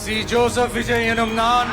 C Joseph Vijay எனும் நான்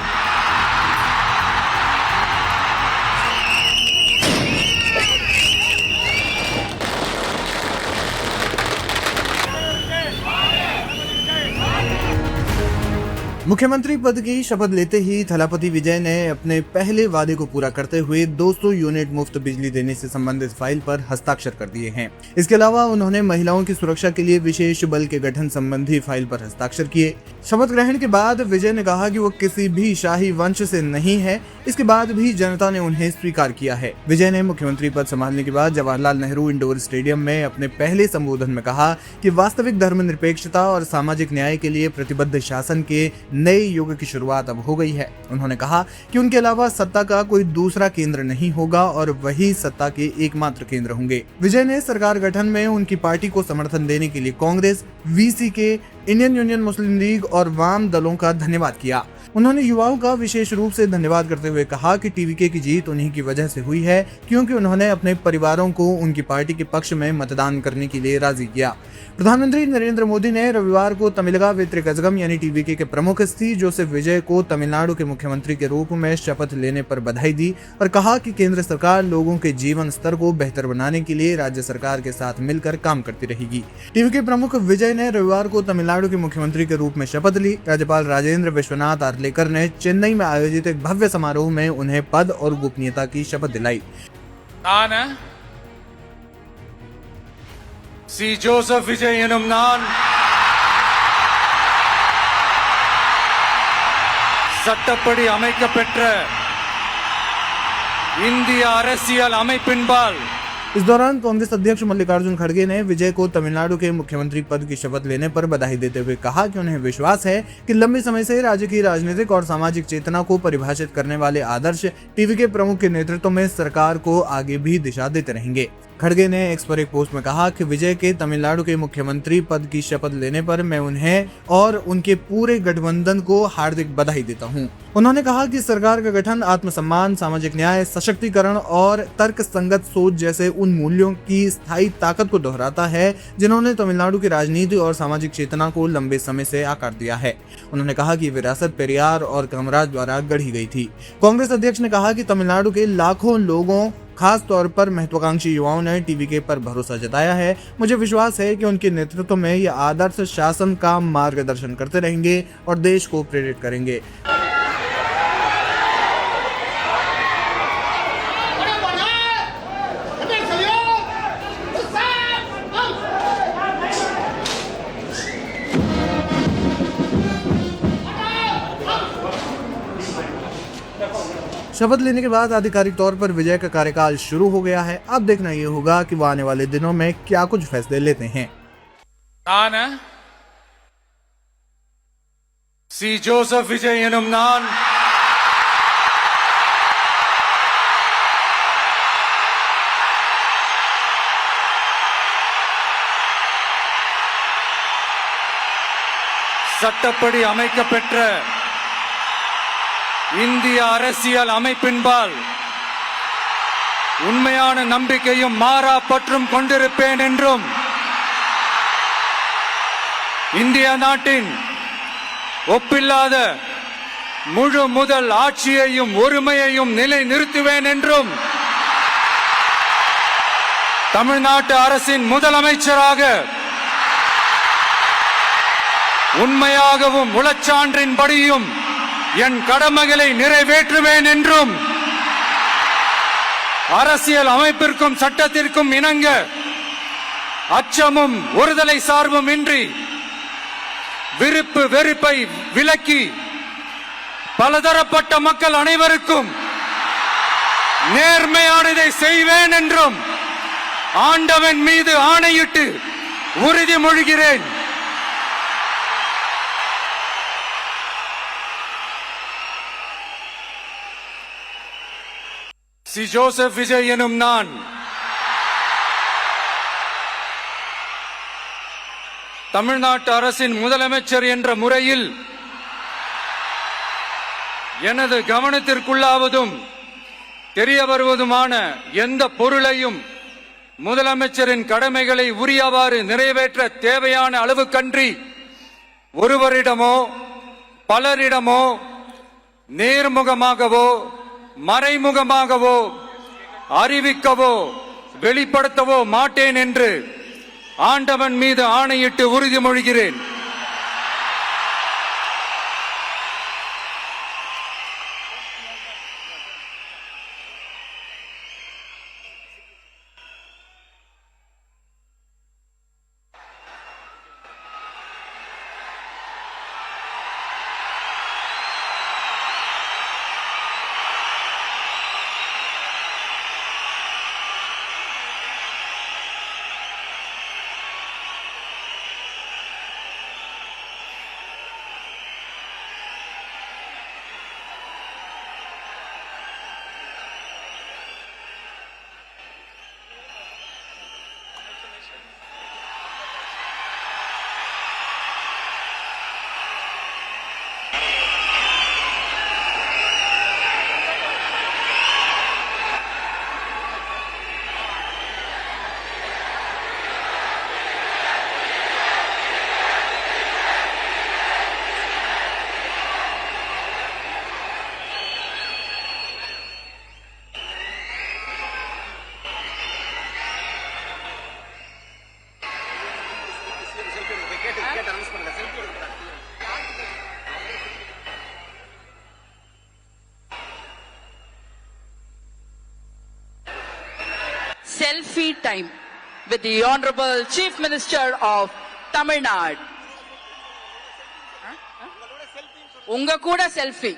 मुख्यमंत्री पद की शपथ लेते ही थलापति विजय ने अपने पहले वादे को पूरा करते हुए 200 यूनिट मुफ्त बिजली देने से संबंधित फाइल पर हस्ताक्षर कर दिए हैं। इसके अलावा उन्होंने महिलाओं की सुरक्षा के लिए विशेष बल के गठन संबंधी फाइल पर हस्ताक्षर किए। शपथ ग्रहण के बाद विजय ने कहा कि वो किसी भी शाही वंश से नहीं है, इसके बाद भी जनता ने उन्हें स्वीकार किया है। विजय ने मुख्यमंत्री पद संभालने के बाद जवाहरलाल नेहरू इंडोर स्टेडियम में अपने पहले संबोधन में कहा कि वास्तविक धर्मनिरपेक्षता और सामाजिक न्याय के लिए प्रतिबद्ध शासन के नए युग की शुरुआत अब हो गई है। उन्होंने कहा कि उनके अलावा सत्ता का कोई दूसरा केंद्र नहीं होगा और वही सत्ता के एकमात्र केंद्र होंगे। विजय ने सरकार गठन में उनकी पार्टी को समर्थन देने के लिए कांग्रेस, वीसीके, इंडियन यूनियन मुस्लिम लीग और वाम दलों का धन्यवाद किया। उन्होंने युवाओं का विशेष रूप से धन्यवाद करते हुए कहा कि टीवीके की जीत उन्हीं की वजह से हुई है, क्योंकि उन्होंने अपने परिवारों को उनकी पार्टी के पक्ष में मतदान करने के लिए राजी किया। प्रधानमंत्री नरेंद्र मोदी ने रविवार को तमिलगा वित्रिकजगम यानी टीवीके के प्रमुख सी जोसेफ विजय को तमिलनाडु के मुख्यमंत्री के रूप में शपथ लेने पर बधाई दी और कहा कि केंद्र सरकार लोगों के जीवन स्तर को बेहतर बनाने के लिए राज्य सरकार के साथ मिलकर काम करती रहेगी। टीवीके प्रमुख विजय ने रविवार को तमिलनाडु के मुख्यमंत्री के रूप में शपथ ली। राज्यपाल राजेंद्र विश्वनाथ आर्लेकर ने चेन्नई में आयोजित एक भव्य समारोह में उन्हें पद और गोपनीयता की शपथ दिलाई। சி ஜோசப் விஜய் எனும் நான் சட்டப்படி அமைக்கப்பெற்ற இந்திய அரசியல் அமைப்பின்பால் इस दौरान कांग्रेस अध्यक्ष मल्लिकार्जुन खड़गे ने विजय को तमिलनाडु के मुख्यमंत्री पद की शपथ लेने पर बधाई देते हुए कहा कि उन्हें विश्वास है कि लंबे समय से राज्य की राजनीतिक और सामाजिक चेतना को परिभाषित करने वाले आदर्श टीवीके प्रमुख के नेतृत्व में सरकार को आगे भी दिशा देते रहेंगे। खड़गे ने एक्स पर एक पोस्ट में कहा कि विजय के तमिलनाडु के मुख्यमंत्री पद की शपथ लेने पर मैं उन्हें और उनके पूरे गठबंधन को हार्दिक बधाई देता हूं। उन्होंने कहा कि सरकार का गठन आत्मसम्मान, सामाजिक न्याय, सशक्तिकरण और तर्क संगत सोच जैसे उन मूल्यों की स्थायी ताकत को दोहराता है जिन्होंने तमिलनाडु की राजनीति और सामाजिक चेतना को लंबे समय से आकार दिया है। उन्होंने कहा कि विरासत पेरियार और कामराज द्वारा गढ़ी गई थी। कांग्रेस अध्यक्ष ने कहा कि तमिलनाडु के लाखों लोगों, खास तौर पर महत्वाकांक्षी युवाओं ने टीवीके पर भरोसा जताया है। मुझे विश्वास है कि उनके नेतृत्व में ये आदर्श शासन का मार्गदर्शन करते रहेंगे और देश को प्रेरित करेंगे। शपथ लेने के बाद आधिकारिक तौर पर विजय का कार्यकाल शुरू हो गया है। अब देखना ये होगा कि वो आने वाले दिनों में क्या कुछ फैसले लेते हैं। சி ஜோசப் விஜய் எனும் நான் சட்டப்படி அமைக்கப்பெற்ற இந்திய அரசியல் அமைப்பின்பால் உண்மையான நம்பிக்கையும் மாறா பற்றும் கொண்டிருப்பேன் என்றும் இந்திய நாட்டின் ஒப்பில்லாத முழு முதல் ஆட்சியையும் ஒருமையையும் நிலை நிறுத்துவேன் என்றும் தமிழ்நாட்டு அரசின் முதலமைச்சராக உண்மையாகவும் உளச்சான்றின்படியும் என் கடமைகளை நிறைவேற்றுவேன் என்றும் அரசியல் அமைப்பிற்கும் சட்டத்திற்கும் இணங்க அச்சமும் ஒருதலை சார்பும் இன்றி விருப்பு வெறுப்பை விலக்கி பலதரப்பட்ட மக்கள் அனைவருக்கும் நேர்மையானதை செய்வேன் என்றும் ஆண்டவன் மீது ஆணையிட்டு உறுதிமொழிகிறேன். சி ஜோசப் விஜய் எனும் நான் தமிழ்நாட்டு அரசின் முதலமைச்சர் என்ற முறையில் எனது கவனத்திற்குள்ளாவதும் தெரிய வருவதுமான எந்த பொருளையும் முதலமைச்சரின் கடமைகளை உரியவாறு நிறைவேற்ற தேவையான அளவுக்கன்றி ஒருவரிடமோ பலரிடமோ நேர்முகமாகவோ மறைமுகமாகவோ அறிவிக்கவோ வெளிப்படுத்தவோ மாட்டேன் என்று ஆண்டவன் மீது ஆணையிட்டு உறுதிமொழிகிறேன். Selfie time with the Honorable Chief Minister of Tamil Nadu. உங்க கூட செல்ஃபி,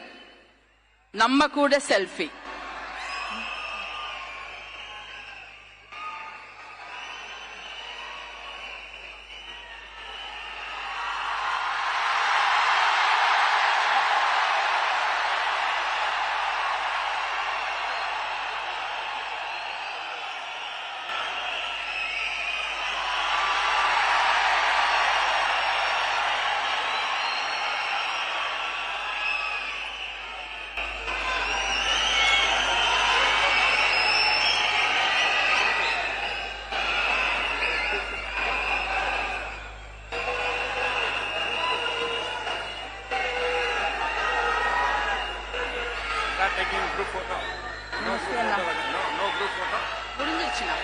நம்ம கூட selfie. Taking group photo. No group photo. No group photo. முடிஞ்சிருச்சுனா